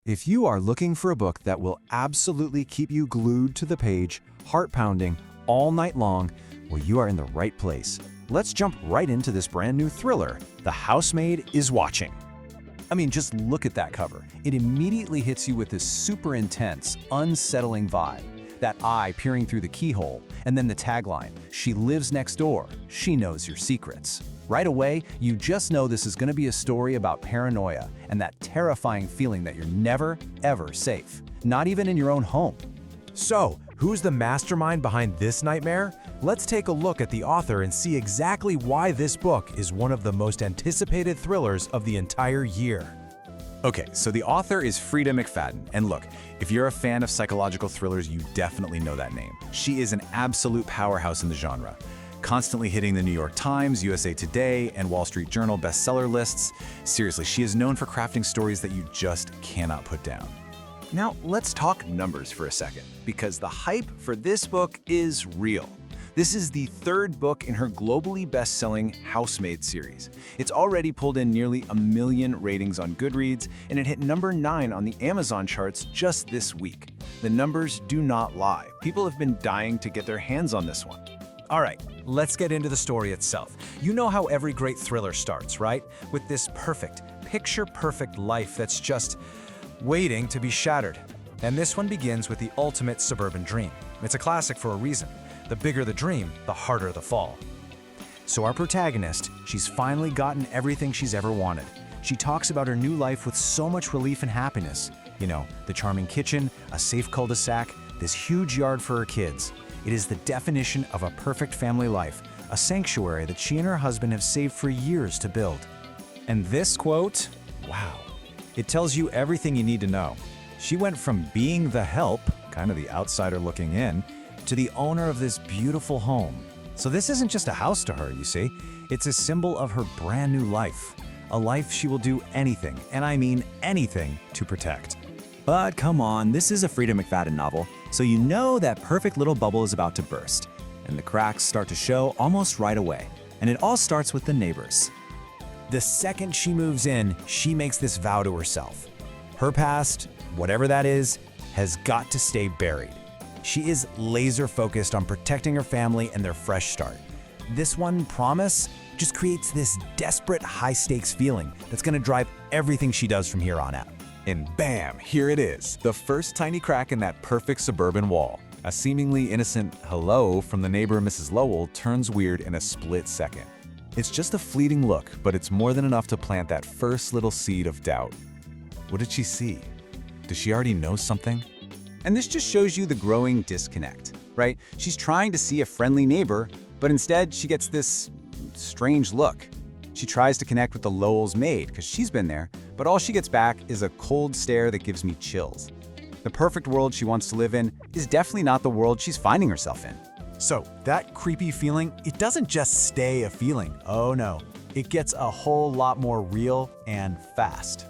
If you are looking for a book that will absolutely keep you glued to the page, heart-pounding, all night long, well, you are in the right place. Let's jump right into this brand new thriller, The Housemaid Is Watching. I mean, just look at that cover. It immediately hits you with this super intense, unsettling vibe. That eye peering through the keyhole, and then the tagline, "She lives next door, she knows your secrets." Right away, you just know this is going to be a story about paranoia and that terrifying feeling that you're never, ever safe, not even in your own home. So, who's the mastermind behind this nightmare? Let's take a look at the author and see exactly why this book is one of the most anticipated thrillers of the entire year. Okay, so the author is Freida McFadden, and look, if you're a fan of psychological thrillers, you definitely know that name. She is an absolute powerhouse in the genre, constantly hitting the New York Times, USA Today, and Wall Street Journal bestseller lists. Seriously, she is known for crafting stories that you just cannot put down. Now, let's talk numbers for a second, because the hype for this book is real. This is the third book in her globally best-selling Housemaid series. It's already pulled in nearly 1 million ratings on Goodreads, and it hit number 9 on the Amazon charts just this week. The numbers do not lie. People have been dying to get their hands on this one. All right, let's get into the story itself. You know how every great thriller starts, right? With this perfect, picture-perfect life that's just waiting to be shattered. And this one begins with the ultimate suburban dream. It's a classic for a reason. The bigger the dream, the harder the fall. So our protagonist, she's finally gotten everything she's ever wanted. She talks about her new life with so much relief and happiness. You know, the charming kitchen, a safe cul-de-sac, this huge yard for her kids. It is the definition of a perfect family life, a sanctuary that she and her husband have saved for years to build. And this quote, wow, it tells you everything you need to know. She went from being the help, kind of the outsider looking in, to the owner of this beautiful home. So this isn't just a house to her, you see. It's a symbol of her brand new life, a life she will do anything, and I mean anything, to protect. But come on, this is a Freida McFadden novel, so you know that perfect little bubble is about to burst. And the cracks start to show almost right away. And it all starts with the neighbors. The second she moves in, she makes this vow to herself. Her past, whatever that is, has got to stay buried. She is laser-focused on protecting her family and their fresh start. This one promise just creates this desperate, high-stakes feeling that's going to drive everything she does from here on out. And bam, here it is, the first tiny crack in that perfect suburban wall. A seemingly innocent hello from the neighbor Mrs. Lowell turns weird in a split second. It's just a fleeting look, but it's more than enough to plant that first little seed of doubt. What did she see? Does she already know something? And this just shows you the growing disconnect, right? She's trying to see a friendly neighbor, but instead she gets this strange look. She tries to connect with the Lowell's maid because she's been there, but all she gets back is a cold stare that gives me chills. The perfect world she wants to live in is definitely not the world she's finding herself in. So that creepy feeling, it doesn't just stay a feeling. Oh no, it gets a whole lot more real and fast.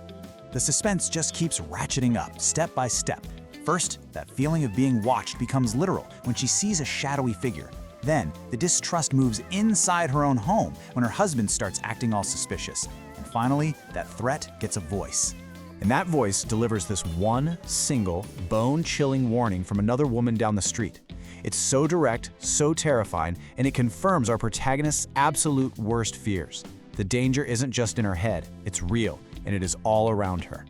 The suspense just keeps ratcheting up step by step. First, that feeling of being watched becomes literal when she sees a shadowy figure. Then, the distrust moves inside her own home when her husband starts acting all suspicious. And finally, that threat gets a voice. And that voice delivers this one single, bone-chilling warning from another woman down the street. It's so direct, so terrifying, and it confirms our protagonist's absolute worst fears. The danger isn't just in her head, it's real, and it is all around her.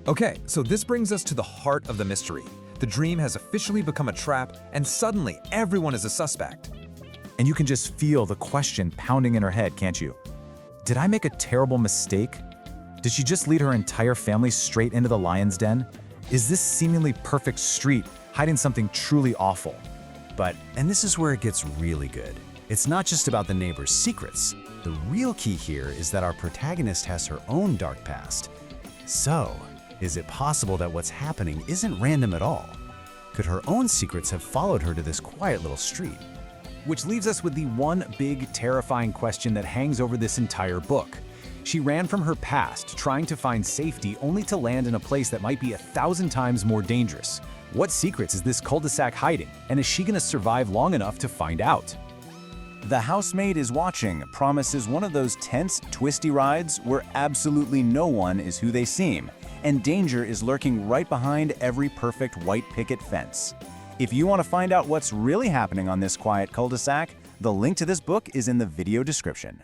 Okay, so this brings us to the heart of the mystery. The dream has officially become a trap, and suddenly everyone is a suspect. And you can just feel the question pounding in her head, can't you? Did I make a terrible mistake? Did she just lead her entire family straight into the lion's den? Is this seemingly perfect street hiding something truly awful? But, and this is where it gets really good, it's not just about the neighbor's secrets. The real key here is that our protagonist has her own dark past. So, is it possible that what's happening isn't random at all? Could her own secrets have followed her to this quiet little street? Which leaves us with the one big, terrifying question that hangs over this entire book. She ran from her past, trying to find safety, only to land in a place that might be 1,000 times more dangerous. What secrets is this cul-de-sac hiding, and is she going to survive long enough to find out? The Housemaid Is Watching promises one of those tense, twisty rides where absolutely no one is who they seem. and danger is lurking right behind every perfect white picket fence. If you want to find out what's really happening on this quiet cul-de-sac, the link to this book is in the video description.